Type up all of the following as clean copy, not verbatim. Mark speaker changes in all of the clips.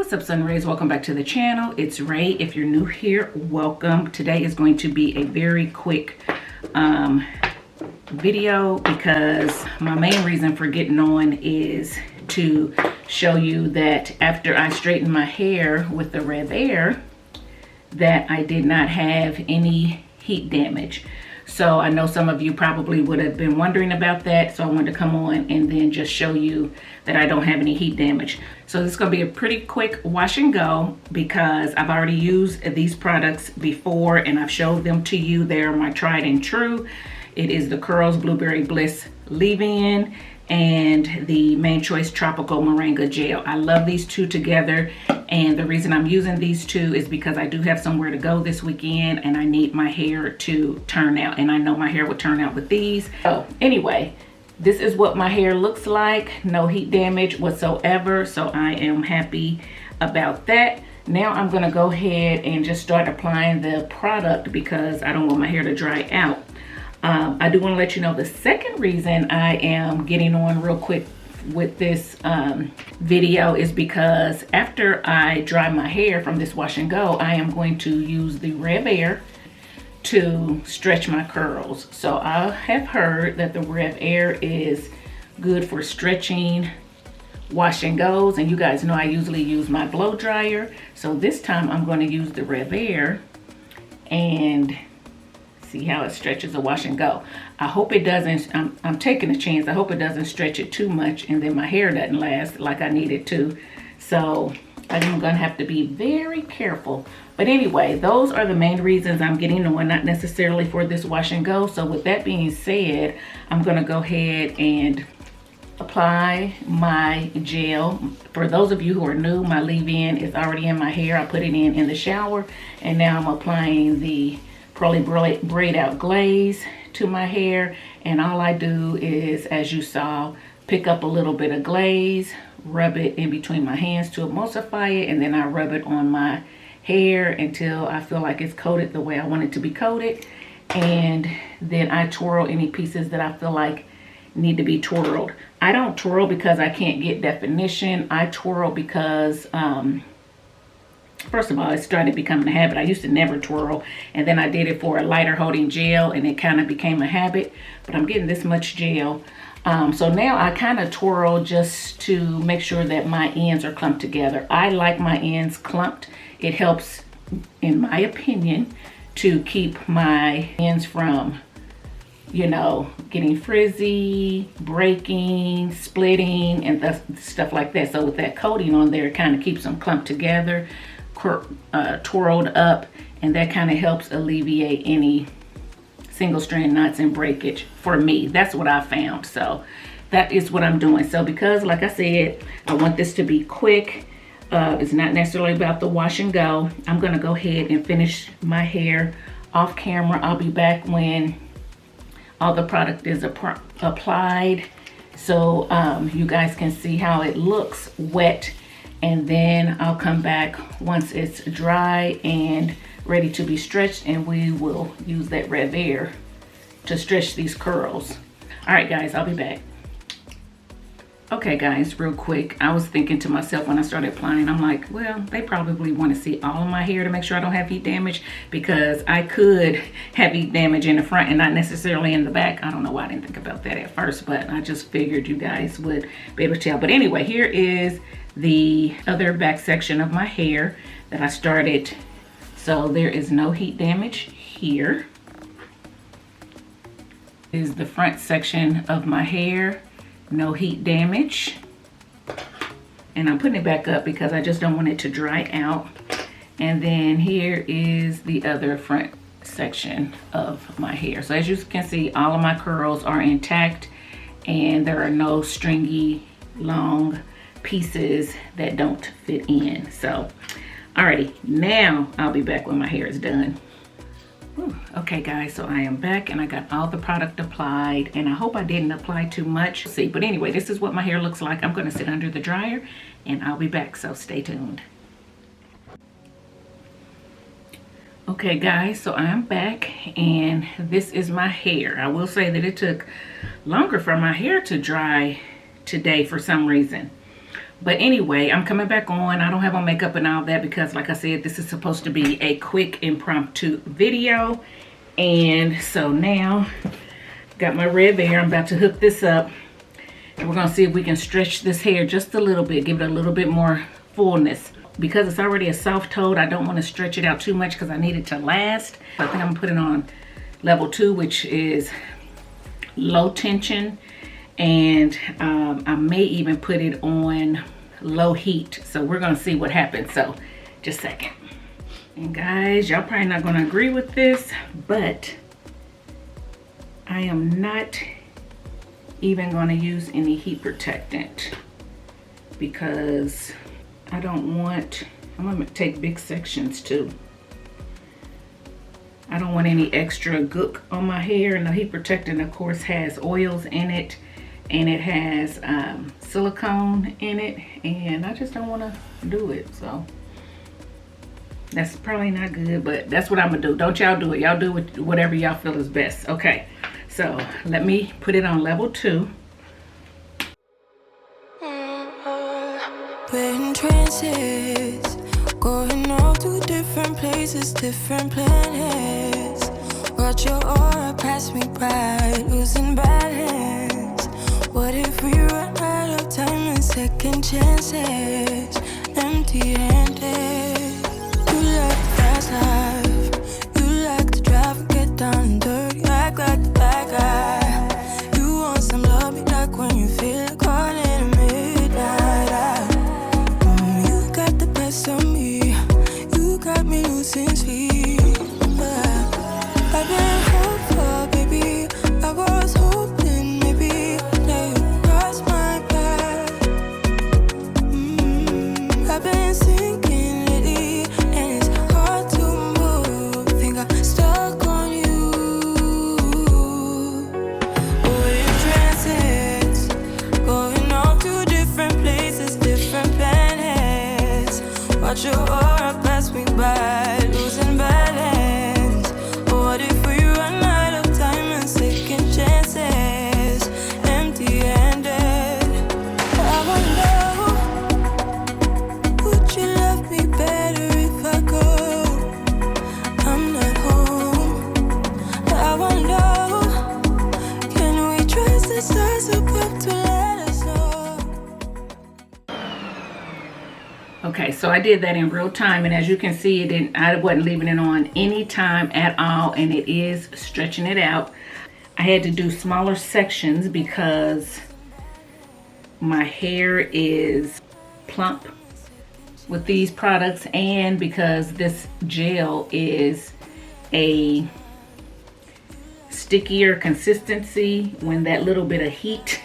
Speaker 1: What's up, Sun Rays? Welcome back to the channel. It's Ray. If you're new here, welcome. Today is going to be a very quick video because my main reason for getting on is to show you that after I straightened my hair with the RevAir, that I did not have any heat damage. So I know some of you probably would have been wondering about that. So I wanted to come on and then just show you that I don't have any heat damage. So this is going to be a pretty quick wash and go because I've already used these products before and I've showed them to you. They're my tried and true. It is the Curls Blueberry Bliss leave-in and the Main Choice Tropical Moringa Gel. I love these two together, and the reason I'm using these two is because I do have somewhere to go this weekend and I need my hair to turn out, and I know my hair would turn out with these. So anyway, this is what my hair looks like. No heat damage whatsoever, so I am happy about that. Now I'm gonna go ahead and just start applying the product because I don't want my hair to dry out. I do want to let you know the second reason I am getting on real quick with this video is because after I dry my hair from this wash and go, I am going to use the RevAir to stretch my curls. So I have heard that the RevAir is good for stretching wash and goes, and you guys know I usually use my blow dryer. So this time I'm going to use the RevAir and see how it stretches a wash and go. I hope it doesn't, I'm taking a chance. I hope it doesn't stretch it too much and then my hair doesn't last like I need it to. So I'm gonna have to be very careful. But anyway, those are the main reasons I'm getting on, not necessarily for this wash and go. So with that being said, I'm gonna go ahead and apply my gel. For those of you who are new, my leave-in is already in my hair. I put it in the shower, and now I'm applying the Pearly Braid out Glaze to my hair, and all I do is, as you saw, pick up a little bit of glaze, rub it in between my hands to emulsify it, and then I rub it on my hair until I feel like it's coated the way I want it to be coated, and then I twirl any pieces that I feel like need to be twirled. I don't twirl because I can't get definition. I twirl because first of all, it started becoming a habit. I used to never twirl, and then I did it for a lighter holding gel, and it kind of became a habit. But I'm getting this much gel. So now I kind of twirl just to make sure that my ends are clumped together. I like my ends clumped. It helps, in my opinion, to keep my ends from, you know, getting frizzy, breaking, splitting, and stuff like that. So with that coating on there, it kind of keeps them clumped together, twirled up, and that kind of helps alleviate any single strand knots and breakage for me. That's what I found. So that is what I'm doing. So because, like I said, I want this to be quick, it's not necessarily about the wash and go. I'm gonna go ahead and finish my hair off camera. I'll be back when all the product is applied, so you guys can see how it looks wet, and then I'll come back once it's dry and ready to be stretched, and we will use that RevAir to stretch these curls. All right, guys, I'll be back. Okay, guys, real quick, I was thinking to myself when I started applying, I'm like, well, they probably want to see all of my hair to make sure I don't have heat damage, because I could have heat damage in the front and not necessarily in the back. I don't know why I didn't think about that at first, but I just figured you guys would be able to tell. But anyway, here is the other back section of my hair that I started. So there is no heat damage here. This is the front section of my hair. No heat damage. And I'm putting it back up because I just don't want it to dry out. And then here is the other front section of my hair. So as you can see, all of my curls are intact and there are no stringy long pieces that don't fit in. So alrighty, now I'll be back when my hair is done. Whew. Okay, guys, so I am back and I got all the product applied, and I hope I didn't apply too much. See, but anyway, this is what my hair looks like. I'm going to sit under the dryer and I'll be back, so stay tuned. Okay, guys, so I'm back and this is my hair. I will say that it took longer for my hair to dry today for some reason. But anyway, I'm coming back on. I don't have on makeup and all that because, like I said, this is supposed to be a quick impromptu video. And so now, got my RevAir. I'm about to hook this up. And we're going to see if we can stretch this hair just a little bit. Give it a little bit more fullness. Because it's already a soft toad, I don't want to stretch it out too much because I need it to last. I think I'm going to put it on level 2, which is low tension. And I may even put it on low heat. So we're going to see what happens. So just a second. And guys, y'all probably not going to agree with this, but I am not even going to use any heat protectant because I don't want, I'm going to take big sections too. I don't want any extra gook on my hair. And the heat protectant, of course, has oils in it. And it has silicone in it, and I just don't want to do it. So that's probably not good, but that's what I'm gonna do. Don't y'all do it. Y'all do whatever y'all feel is best. Okay, so let me put it on level 2.
Speaker 2: We're in trances, going off to different places, different planets. Watch your aura pass me by, losing balance. What if we run out of time and second chances? Empty-handed. You like the fast life. You like to drive and get down and dirty. Act like the bad guy. You want some love, be like when you feel like calling at midnight. You got the best of me. You got me losing sleep. I've been hopeful, baby. I was hoping maybe. I've been sinking lately, and it's hard to move. Think I'm stuck on you. We're in trances, going off to different places, different planets. Watch your aura pass me by, losing balance. What if we run out of time and second chances? Empty-handed. I wonder.
Speaker 1: Okay, so I did that in real time, and as you can see, I wasn't leaving it on any time at all, and it is stretching it out. I had to do smaller sections because my hair is plump with these products, and because this gel is a stickier consistency. When that little bit of heat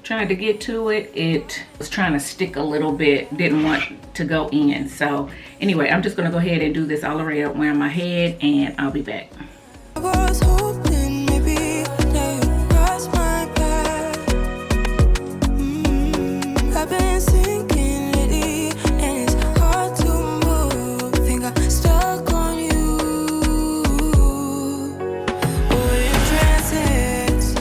Speaker 1: tried to get to it, it was trying to stick a little bit, didn't want to go in. So anyway, I'm just gonna go ahead and do this all the way up around my head, and I'll be back.
Speaker 2: I was hoping maybe that you crossed my path. I've been sinking lately, and it's hard to move. Think I'm stuck on you. We're in trances,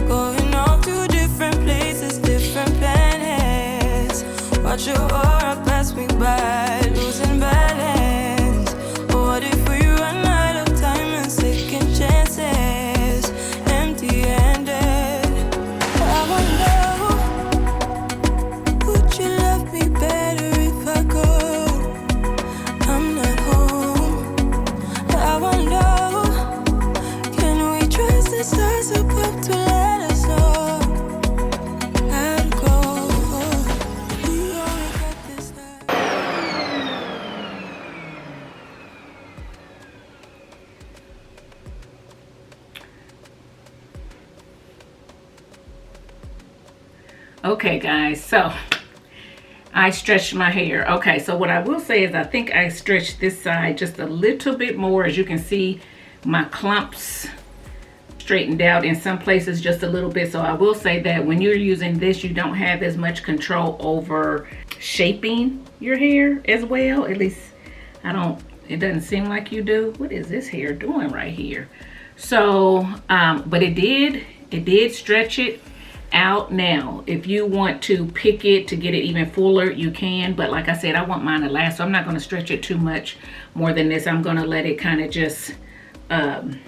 Speaker 2: going off to different places, different planets. Watch your aura pass me by, losing balance. What if we run out of time and second chances? Empty-handed. I wonder, would you love me better if I go? I'm not home. I wonder, can we trust the stars above to let us know? I'd go. We only got this time.
Speaker 1: Okay guys, so I stretched my hair. Okay, so what I will say is I think I stretched this side just a little bit more. As you can see, my clumps straightened out in some places just a little bit. So I will say that when you're using this, you don't have as much control over shaping your hair as well. At least it doesn't seem like you do. What is this hair doing right here? So but it did stretch it. out. Now if you want to pick it to get it even fuller, you can, but like I said, I want mine to last, so I'm not going to stretch it too much more than this. I'm going to let it kind of just probably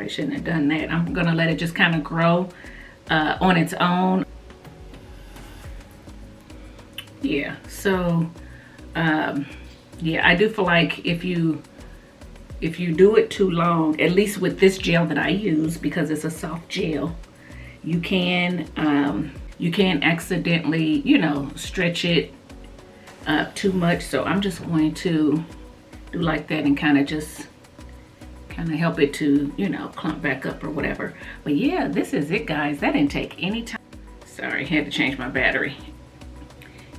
Speaker 1: shouldn't have done that. I'm going to let it just kind of grow on its own. Yeah, so yeah, I do feel like if you do it too long, at least with this gel that I use, because it's a soft gel, you can accidentally, you know, stretch it too much. So I'm just going to do like that and kind of help it to, you know, clump back up or whatever. But yeah, this is it, guys. That didn't take any time. Sorry, had to change my battery.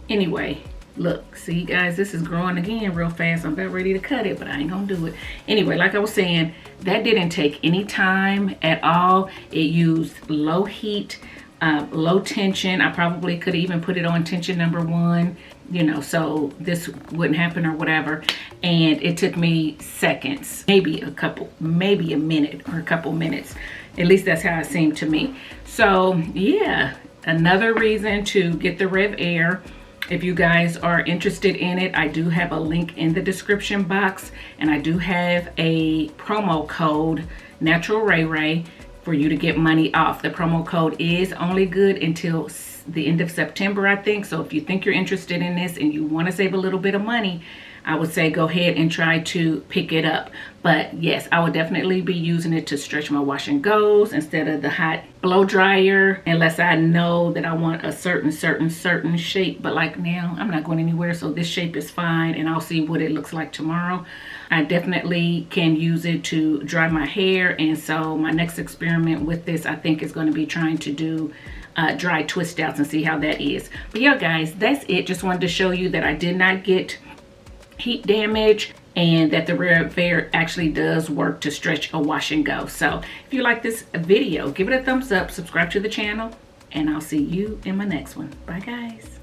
Speaker 1: Anyway, look, see guys, this is growing again real fast. I'm about ready to cut it, but I ain't gonna do it. Anyway, like I was saying, that didn't take any time at all. It used low heat, low tension. I probably could even put it on tension number 1, you know, so this wouldn't happen or whatever. And it took me seconds, maybe a minute or a couple minutes. At least that's how it seemed to me. So yeah, another reason to get the RevAir. If you guys are interested in it, I do have a link in the description box, and I do have a promo code, NaturalRaeRae, for you to get money off. The promo code is only good until the end of September, I think. So if you think you're interested in this and you want to save a little bit of money, I would say go ahead and try to pick it up. But yes, I would definitely be using it to stretch my wash and goes instead of the hot blow dryer, unless I know that I want a certain shape. But like now, I'm not going anywhere, so this shape is fine, and I'll see what it looks like tomorrow. I definitely can use it to dry my hair, and so my next experiment with this, I think, is going to be trying to do dry twist outs and see how that is. But yeah, guys, that's it. Just wanted to show you that I did not get heat damage, and that the RevAir actually does work to stretch a wash and go. So if you like this video, give it a thumbs up, subscribe to the channel, and I'll see you in my next one. Bye guys.